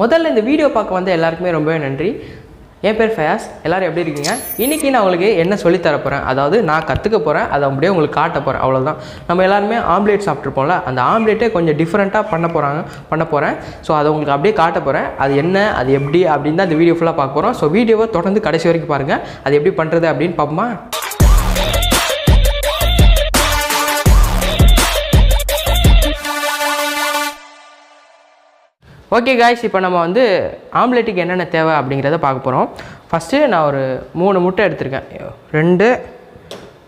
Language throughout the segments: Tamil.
முதல்ல இந்த வீடியோ பார்க்க வந்த எல்லாருக்குமே ரொம்பவே நன்றி. என் பேர் ஃபயாஸ். எல்லோரும் எப்படி இருக்கீங்க? இன்றைக்கி நான் உங்களுக்கு என்ன சொல்லித்தர போகிறேன், அதாவது நான் கற்றுக்க போகிறேன், அதை அப்படியே உங்களுக்கு காட்ட போகிறேன், அவ்வளோதான். நம்ம எல்லாருமே ஆம்லேட் சாப்பிட்ருப்போம்ல, அந்த ஆம்லேட்டே கொஞ்சம் டிஃப்ரெண்ட்டாக பண்ண போகிறேன். ஸோ அதை உங்களுக்கு அப்படியே காட்ட போகிறேன். அது என்ன, அது எப்படி அப்படின்னு தான் இந்த வீடியோ ஃபுல்லாக பார்க்க போகிறோம். ஸோ வீடியோவை தொடர்ந்து கடைசி வரைக்கும் பாருங்கள். அது எப்படி பண்ணுறது அப்படின்னு பார்ப்போமா? ஓகே காய்ஸ், இப்போ நம்ம வந்து ஆம்லேட்டுக்கு என்னென்ன தேவை அப்படிங்கிறத பார்க்க போகிறோம். ஃபஸ்ட்டு நான் ஒரு 3 முட்டை எடுத்திருக்கேன்.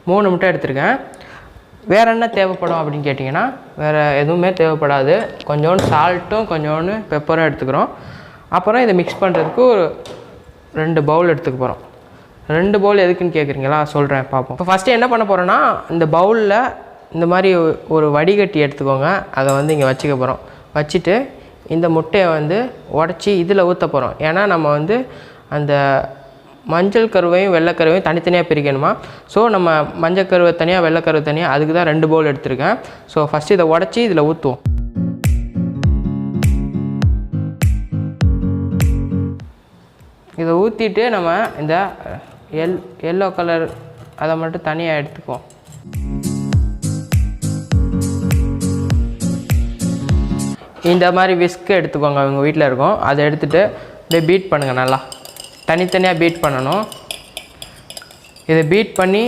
3 முட்டை எடுத்திருக்கேன். வேறு என்ன தேவைப்படும் அப்படின்னு கேட்டிங்கன்னா, வேறு எதுவுமே தேவைப்படாது. கொஞ்சோண்டு சால்ட்டும் கொஞ்சோண்டு பெப்பரும் எடுத்துக்கிறோம். அப்புறம் இதை மிக்ஸ் பண்ணுறதுக்கு ஒரு 2 பவுல் எடுத்துக்க போகிறோம். 2 பவுல் எதுக்குன்னு கேட்குறீங்களா? சொல்கிறேன், பார்ப்போம். இப்போ ஃபஸ்ட்டு என்ன பண்ண போகிறோன்னா, இந்த பவுலில் இந்த மாதிரி ஒரு வடிகட்டி எடுத்துக்கோங்க. அதை வந்து இங்கே வச்சுக்க போகிறோம். வச்சுட்டு இந்த முட்டையை வந்து உடச்சி இதில் ஊற்ற போகிறோம். ஏன்னா நம்ம வந்து அந்த மஞ்சள் கருவையும் வெள்ளைக்கருவையும் தனித்தனியாக பிரிக்கணுமா. ஸோ நம்ம மஞ்சள் கருவை தனியாக வெள்ளைக்கருவை தனியாக, அதுக்கு தான் 2 பவுல் எடுத்திருக்கேன். ஸோ ஃபஸ்ட்டு இதை உடச்சி இதில் ஊற்றுவோம். இதை ஊற்றிட்டு நம்ம இந்த எல்லோ கலர் அதை மட்டும் தனியாக எடுத்துக்குவோம். இந்த மாதிரி விஸ்க்கு எடுத்துக்கோங்க, அவங்க வீட்டில் இருக்கும். அதை எடுத்துகிட்டு அப்படியே பீட் பண்ணுங்கள். நல்லா தனித்தனியாக பீட் பண்ணணும். இதை பீட் பண்ணி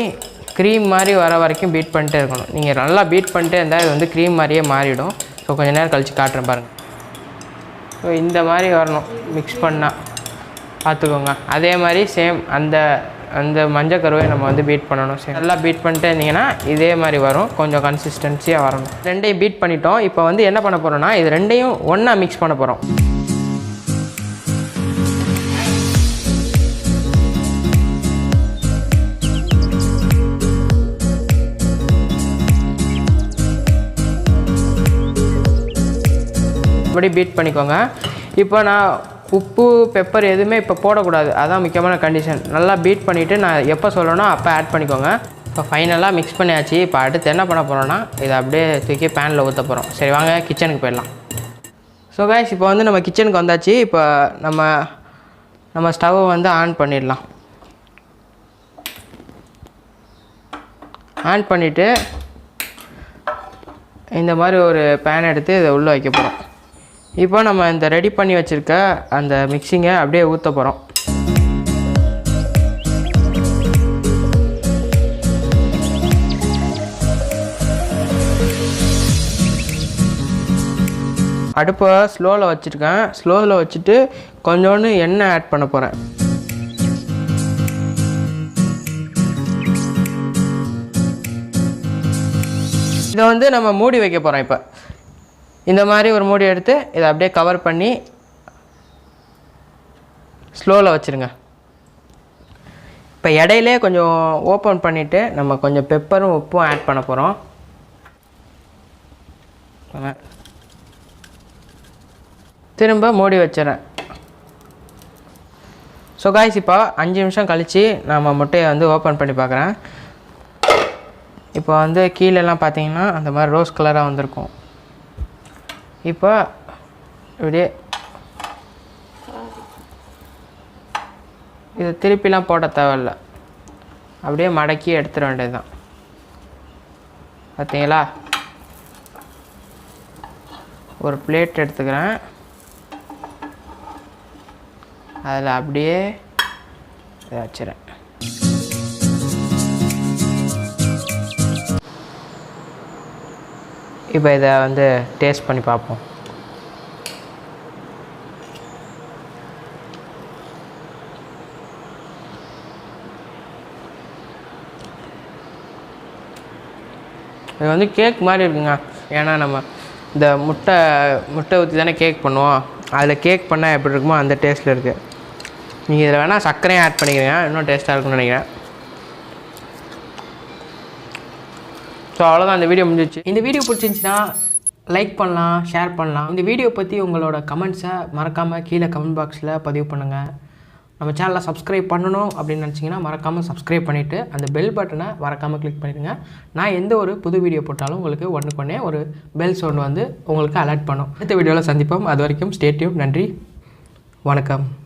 க்ரீம் மாதிரி வர வரைக்கும் பீட் பண்ணிட்டே இருக்கணும். நீங்கள் நல்லா பீட் பண்ணிட்டே இருந்தால் இது வந்து க்ரீம் மாதிரியே மாறிடும். ஸோ கொஞ்சம் நேரம் கழித்து காட்டுறேன் பாருங்கள். ஸோ இந்த மாதிரி வரணும் மிக்ஸ் பண்ணால், பார்த்துக்கோங்க. அதே மாதிரி சேம் அந்த மஞ்சள் கருவை நம்ம வந்து பீட் பண்ணணும். சரி, நல்லா பீட் பண்ணிட்டே இருந்தீங்கன்னா இதே மாதிரி வரும். கொஞ்சம் கன்சிஸ்டன்சியாக வரணும். 2ஐயும் பீட் பண்ணிட்டோம். இப்போ வந்து என்ன பண்ண போகிறோன்னா, இது 2ஐயும் ஒன்றா மிக்ஸ் பண்ண போகிறோம். இப்படி பீட் பண்ணிக்கோங்க. இப்போ நான் உப்பு பெப்பர் எதுவுமே இப்போ போடக்கூடாது, அதான் முக்கியமான கண்டிஷன். நல்லா பீட் பண்ணிவிட்டு நான் எப்போ சொல்லணும் அப்போ ஆட் பண்ணிக்கோங்க. இப்போ ஃபைனலாக மிக்ஸ் பண்ணியாச்சு. இப்போ அடுத்து என்ன பண்ண போகிறோன்னா, இதை அப்படியே தூக்கி பேனில் ஊற்ற போகிறோம். சரி, வாங்க கிச்சனுக்கு போயிடலாம். ஸோ காய்ஸ், இப்போ வந்து நம்ம கிச்சனுக்கு வந்தாச்சு. இப்போ நம்ம ஸ்டவ்வை வந்து ஆன் பண்ணிடலாம். ஆன் பண்ணிவிட்டு இந்த மாதிரி ஒரு பேன் எடுத்து இதை உள்ளே வைக்க போகிறோம். இப்போ நம்ம இந்த ரெடி பண்ணி வச்சுருக்க அந்த மிக்சிங்கை அப்படியே ஊற்ற போகிறோம். அடுப்பை ஸ்லோவில் வச்சுருக்கேன். ஸ்லோவில் வச்சுட்டு கொஞ்சோண்டு எண்ணெய் ஆட் பண்ண போகிறேன். இதை வந்து நம்ம மூடி வைக்க போகிறோம். இப்போ இந்த மாதிரி ஒரு மூடி எடுத்து இதை அப்படியே கவர் பண்ணி ஸ்லோவில் வச்சுருங்க. இப்போ இடையிலே கொஞ்சம் ஓப்பன் பண்ணிவிட்டு நம்ம கொஞ்சம் பெப்பரும் உப்பும் ஆட் பண்ண போகிறோம். திரும்ப மூடி வச்சிடறேன். ஸோ காய்ஸ், இப்போ 5 நிமிஷம் கழித்து நம்ம முட்டையை வந்து ஓப்பன் பண்ணி பார்க்குறேன். இப்போ வந்து கீழெல்லாம் பார்த்தீங்கன்னா அந்த மாதிரி ரோஸ் கலராக வந்திருக்கும். இப்போ இப்படியே இதை திருப்பிலாம் போட தேவையில்லை, அப்படியே மடக்கி எடுத்துட வேண்டியது தான். பார்த்தீங்களா? ஒரு பிளேட் எடுத்துக்கிறேன். அதில் அப்படியே இதை வச்சுறேன். இப்போ இதை வந்து டேஸ்ட் பண்ணி பார்ப்போம். இது வந்து கேக் மாதிரி இருக்குங்க. ஏன்னா நம்ம இந்த முட்டை ஊற்றி தானே கேக் பண்ணுவோம். அதில் கேக் பண்ணால் எப்படி இருக்குமோ அந்த டேஸ்ட்டில் இருக்குது. நீங்கள் இதில் வேணால் சர்க்கரையும் ஆட் பண்ணிக்கிறீங்க, இன்னும் டேஸ்ட்டாக இருக்குன்னு நினைக்கிறேன். ஸோ அவ்வளோதான், இந்த வீடியோ முடிஞ்சிச்சு. இந்த வீடியோ பிடிச்சிருந்துச்சின்னா லைக் பண்ணலாம், ஷேர் பண்ணலாம். இந்த வீடியோ பற்றி உங்களோட கமெண்ட்ஸை மறக்காமல் கீழே கமெண்ட் பாக்ஸில் பதிவு பண்ணுங்கள். நம்ம சேனலை சப்ஸ்கிரைப் பண்ணணும் அப்படின்னு நினச்சிங்கன்னா மறக்காமல் சப்ஸ்கிரைப் பண்ணிவிட்டு அந்த பெல் பட்டனை மறக்காமல் கிளிக் பண்ணிடுங்க. நான் எந்த ஒரு புது வீடியோ போட்டாலும் உங்களுக்கு உடனுக்குடனே ஒரு பெல் சவுண்ட் வந்து உங்களுக்கு அலர்ட் பண்ணும். அடுத்த வீடியோவில் சந்திப்போம். அது வரைக்கும் ஸ்டே டியூன். நன்றி, வணக்கம்.